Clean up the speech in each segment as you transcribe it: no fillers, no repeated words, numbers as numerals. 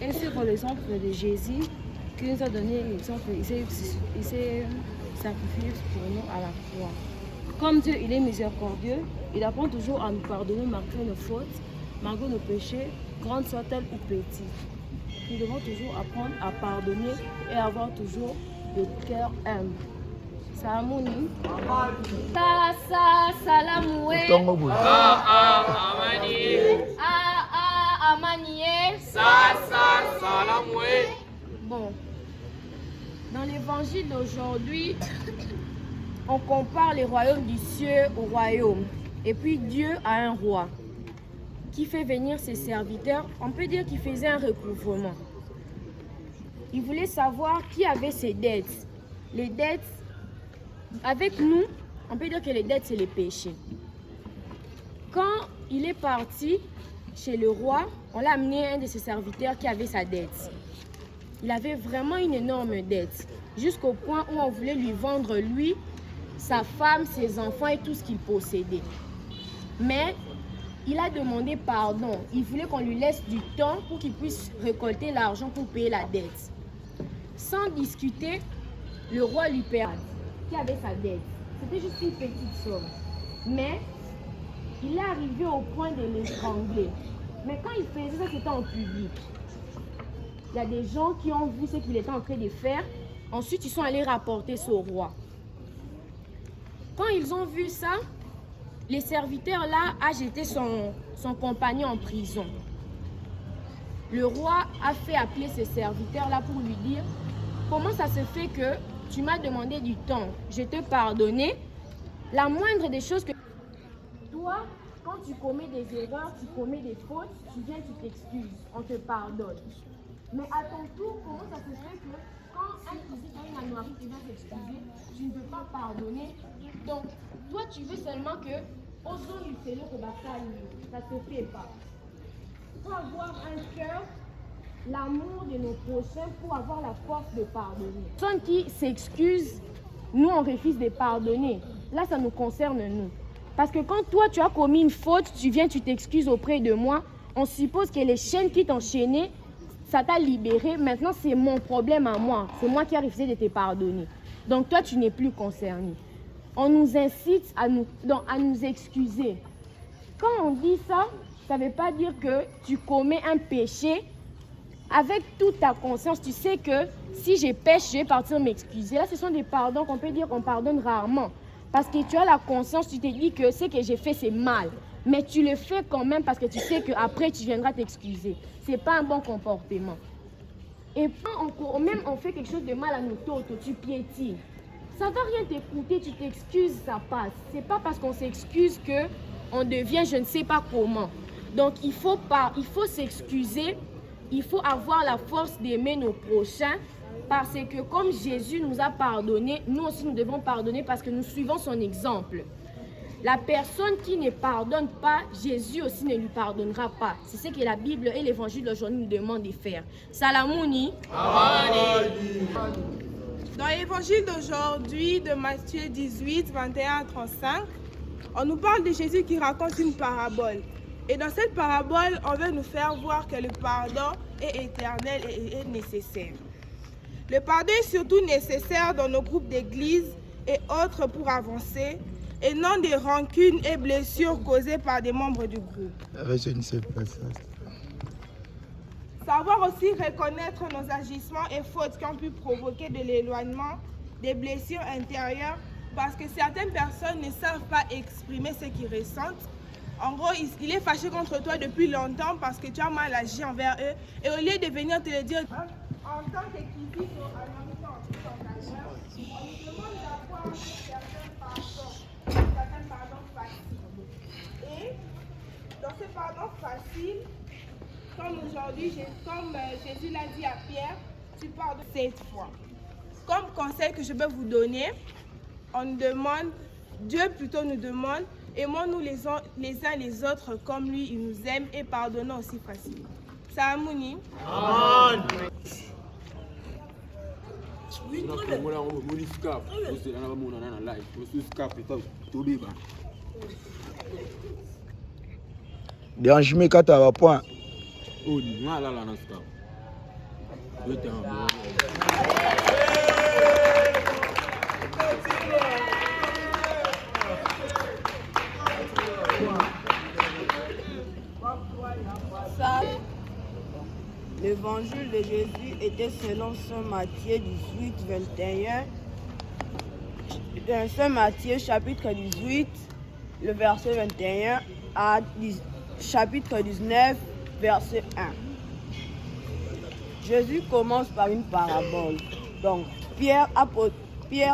Et c'est pour l'exemple de Jésus qui nous a donné l'exemple, il s'est sacrifié pour nous à la croix. Comme Dieu, il est miséricordieux, il apprend toujours à nous pardonner malgré nos fautes, malgré nos péchés, grandes soient-elles ou petites. Nous devons toujours apprendre à pardonner et avoir toujours le cœur humble. Salamuni. Salamoué. Amani. Salamoué. Bon. Dans l'évangile d'aujourd'hui, on compare les royaumes du ciel au royaume. Et puis Dieu a un roi qui fait venir ses serviteurs. On peut dire qu'il faisait un recouvrement. Il voulait savoir qui avait ses dettes. Les dettes, avec nous, on peut dire que les dettes, c'est les péchés. Quand il est parti chez le roi, on l'a amené un de ses serviteurs qui avait sa dette. Il avait vraiment une énorme dette, jusqu'au point où on voulait lui vendre lui, sa femme, ses enfants et tout ce qu'il possédait. Mais il a demandé pardon. Il voulait qu'on lui laisse du temps pour qu'il puisse récolter l'argent pour payer la dette. Sans discuter, le roi lui perdit, qui avait sa dette. C'était juste une petite somme. Mais il est arrivé au point de l'étrangler. Mais quand il faisait ça, c'était en public. Il y a des gens qui ont vu ce qu'il était en train de faire. Ensuite, ils sont allés rapporter ça au roi. Quand ils ont vu ça, les serviteurs là ont jeté son compagnon en prison. Le roi a fait appeler ses serviteurs là pour lui dire: comment ça se fait que tu m'as demandé du temps, je t'ai pardonné. La moindre des choses que toi, quand tu commets des erreurs, tu commets des fautes, tu viens, tu t'excuses, on te pardonne. Mais à ton tour, comment ça se fait que quand un physique a une anomalie qui vient t'excuser, tu ne veux pas pardonner? Donc, toi, tu veux seulement que osons lui faire que ça ne se fait pas. Il faut avoir un cœur, l'amour de nos prochains pour avoir la force de pardonner. Personne qui s'excuse, nous on refuse de pardonner. Là, ça nous concerne nous. Parce que quand toi, tu as commis une faute, tu viens, tu t'excuses auprès de moi, on suppose que les chaînes qui t'enchaînaient, ça t'a libéré. Maintenant, c'est mon problème à moi. C'est moi qui ai refusé de te pardonner. Donc, toi, tu n'es plus concerné. On nous incite à nous excuser. Quand on dit ça, ça ne veut pas dire que tu commets un péché. Avec toute ta conscience, tu sais que si je pêche, je vais partir m'excuser. Là, ce sont des pardons qu'on peut dire qu'on pardonne rarement. Parce que tu as la conscience, tu te dis que ce que j'ai fait, c'est mal. Mais tu le fais quand même parce que tu sais qu'après, tu viendras t'excuser. Ce n'est pas un bon comportement. Et quand on fait quelque chose de mal à nos totos, tu piétines. Ça ne va rien t'écouter, tu t'excuses, ça passe. Ce n'est pas parce qu'on s'excuse qu'on devient je ne sais pas comment. Donc, il faut s'excuser. Il faut avoir la force d'aimer nos prochains parce que comme Jésus nous a pardonné, nous aussi nous devons pardonner parce que nous suivons son exemple. La personne qui ne pardonne pas, Jésus aussi ne lui pardonnera pas. C'est ce que la Bible et l'évangile d'aujourd'hui nous demandent de faire. Salamouni. Dans l'évangile d'aujourd'hui de Matthieu 18, 21 à 35, on nous parle de Jésus qui raconte une parabole. Et dans cette parabole, on veut nous faire voir que le pardon est éternel et est nécessaire. Le pardon est surtout nécessaire dans nos groupes d'église et autres pour avancer, et non des rancunes et blessures causées par des membres du groupe. Je ne sais pas ça. Savoir aussi reconnaître nos agissements et fautes qui ont pu provoquer de l'éloignement, des blessures intérieures, parce que certaines personnes ne savent pas exprimer ce qu'ils ressentent. En gros, il est fâché contre toi depuis longtemps parce que tu as mal agi envers eux. Et au lieu de venir te le dire, en tant qu'équipe ou en habitant en tout engagement, on nous demande d'avoir certains pardons faciles. Et dans ce pardon facile, comme aujourd'hui, comme Jésus l'a dit à Pierre, tu pardonnes 7 fois. Comme conseil que je peux vous donner, on nous demande, Dieu plutôt nous demande, aimons-nous les uns les autres comme lui, il nous aime et pardonnons aussi facilement. Samouni. Amen. Dérange-moi quand tu as un point. Oh, dis-moi là, là, non, je t'ai envoyé. L'évangile de Jésus était selon Saint Matthieu 18, 21. Saint Matthieu chapitre 18, le verset 21 à chapitre 19, verset 1. Jésus commence par une parabole. Donc, Pierre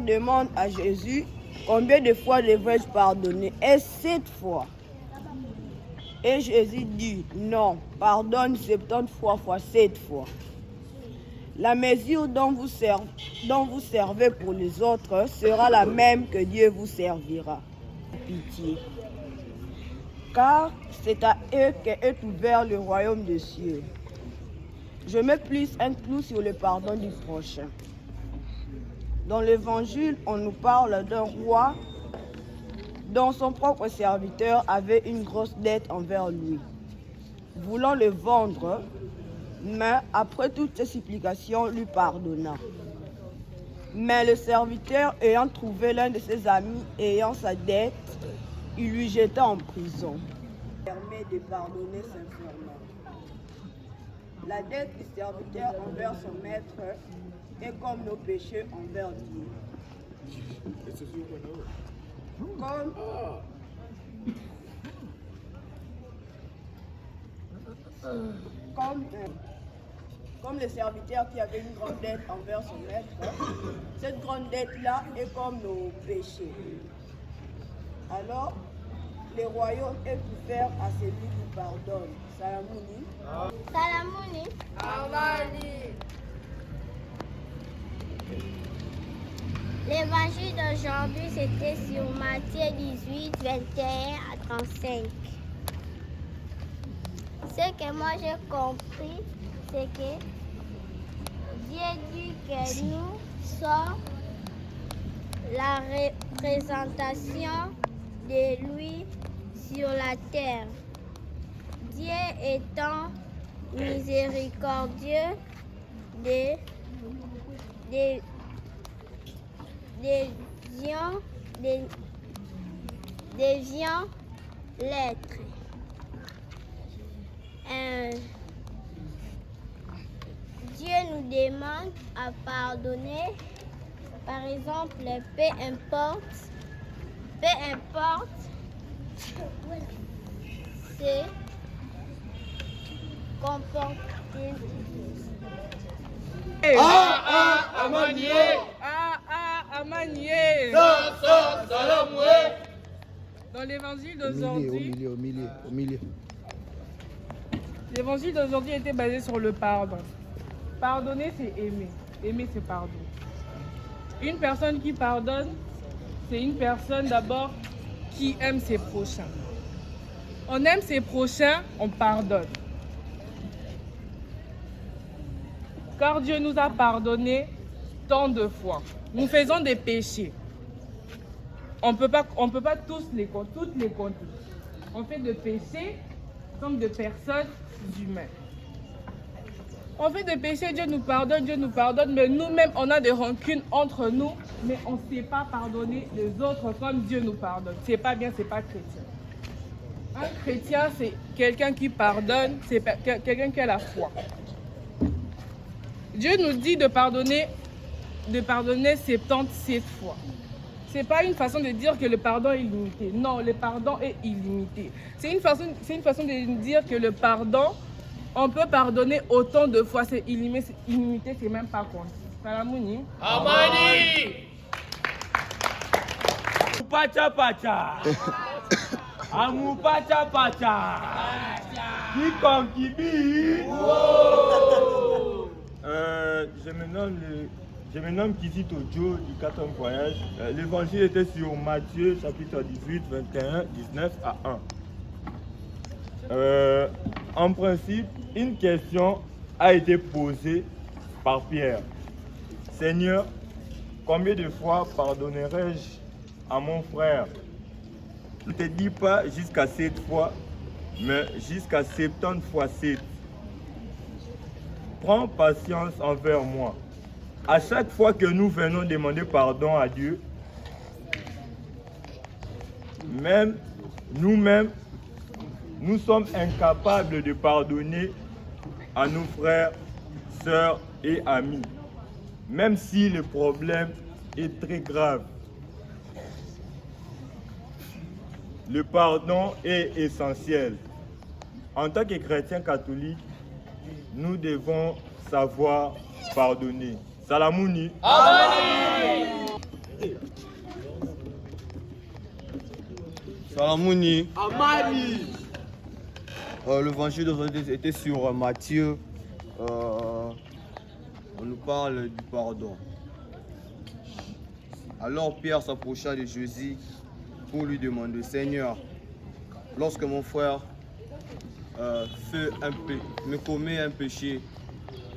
demande à Jésus, combien de fois devrais-je pardonner? Et 7 fois. Et Jésus dit, non, pardonne 70 fois fois 7 fois. La mesure dont vous servez pour les autres sera la même que Dieu vous servira. Pitié. Car c'est à eux qu'est ouvert le royaume des cieux. Je mets plus un clou sur le pardon du prochain. Dans l'évangile, on nous parle d'un roi dont son propre serviteur avait une grosse dette envers lui. Voulant le vendre, mais après toutes ses supplications, lui pardonna. Mais le serviteur, ayant trouvé l'un de ses amis ayant sa dette, il lui jeta en prison. Il permet de pardonner sincèrement. La dette du serviteur envers son maître est comme nos péchés envers Dieu. Comme le serviteur qui avait une grande dette envers son maître, cette grande dette-là est comme nos péchés. Alors, le royaume est ouvert à celui qui pardonne. Salamouni. Salamouni. Amani. L'évangile d'aujourd'hui, c'était sur Matthieu 18, 21 à 35. Ce que moi j'ai compris, c'est que Dieu dit que nous sommes la représentation de lui sur la terre. Dieu étant miséricordieux devient l'être. Dieu nous demande à pardonner, par exemple, peu importe, c'est comporter. Amanié. Amanié. Salamoué. Dans l'évangile d'aujourd'hui, Au milieu. l'évangile d'aujourd'hui était basé sur le pardon. Pardonner, c'est aimer. Aimer, c'est pardonner. Une personne qui pardonne, c'est une personne d'abord qui aime ses prochains. On aime ses prochains, on pardonne. Car Dieu nous a pardonné tant de fois. Nous faisons des péchés. On ne peut pas toutes les compter. On fait des péchés comme de personnes humaines. On fait des péchés, Dieu nous pardonne, mais nous-mêmes, on a des rancunes entre nous, mais on ne sait pas pardonner les autres comme Dieu nous pardonne. C'est pas bien, c'est pas chrétien. Un chrétien, c'est quelqu'un qui pardonne, c'est quelqu'un qui a la foi. Dieu nous dit de pardonner 77 fois. Ce n'est pas une façon de dire que le pardon est illimité. Non, le pardon est illimité. C'est une façon de dire que le pardon, on peut pardonner autant de fois. C'est illimité, c'est même pas compte. Salamouni. Amani. Pacha pacha. Amu pacha pacha. Kikonkibi. Je me nomme Kizito Joe du 4e voyage. L'évangile était sur Matthieu chapitre 18, 21, 19 à 1. En principe, une question a été posée par Pierre. Seigneur, combien de fois pardonnerai-je à mon frère? Ne te dis pas jusqu'à 7 fois, mais jusqu'à 70 fois 7. prends patience envers moi. À chaque fois que nous venons demander pardon à Dieu, même nous-mêmes, nous sommes incapables de pardonner à nos frères, sœurs et amis, même si le problème est très grave. Le pardon est essentiel. En tant que chrétiens catholiques, nous devons savoir pardonner. Salamouni. Salamouni. L'évangile d'aujourd'hui était sur Matthieu. On nous parle du pardon. Alors Pierre s'approcha de Jésus pour lui demander, Seigneur, lorsque mon frère me commet un péché,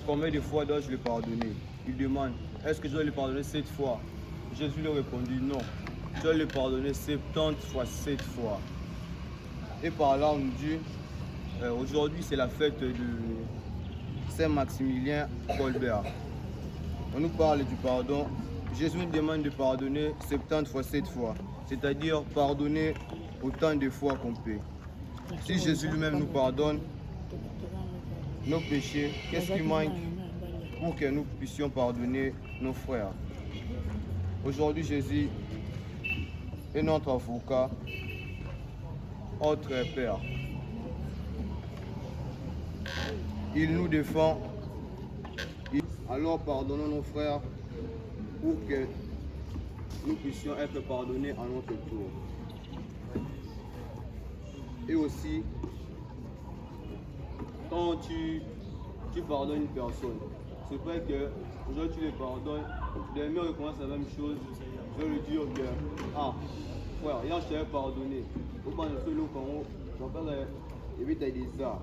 combien de fois dois-je le pardonner? Il demande, est-ce que je dois le pardonner 7 fois? Jésus lui répondit, non, je dois le pardonner 70 fois 7 fois. Et par là, on nous dit, aujourd'hui c'est la fête de Saint-Maximilien Colbert. On nous parle du pardon. Jésus nous demande de pardonner 70 fois 7 fois, c'est-à-dire pardonner autant de fois qu'on peut. Si Jésus lui-même nous pardonne nos péchés, qu'est-ce qui manque pour que nous puissions pardonner nos frères? Aujourd'hui, Jésus est notre avocat, notre Père. Il nous défend. Alors pardonnons nos frères pour que nous puissions être pardonnés à notre tour. Et aussi, quand tu pardonnes une personne, c'est vrai que aujourd'hui tu les pardonnes, demain on recommence la même chose, je vais lui dire que, ah, frère, hier je t'avais pardonné, au pas de ce lot quand on va éviter des arts.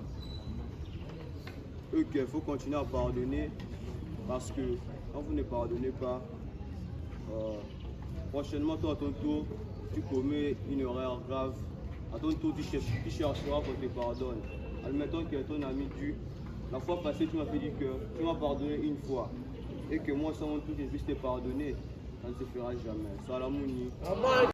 Il faut continuer à pardonner parce que quand vous ne pardonnez pas, prochainement toi à ton tour, tu commets une erreur grave. À ton tour, tu chercheras qu'on te pardonne. Admettons que ton ami tue. La fois passée, tu m'as fait dire que tu m'as pardonné une fois. Et que moi, sans mon tour, je puisse te pardonner. Ça ne se fera jamais. Salamouni.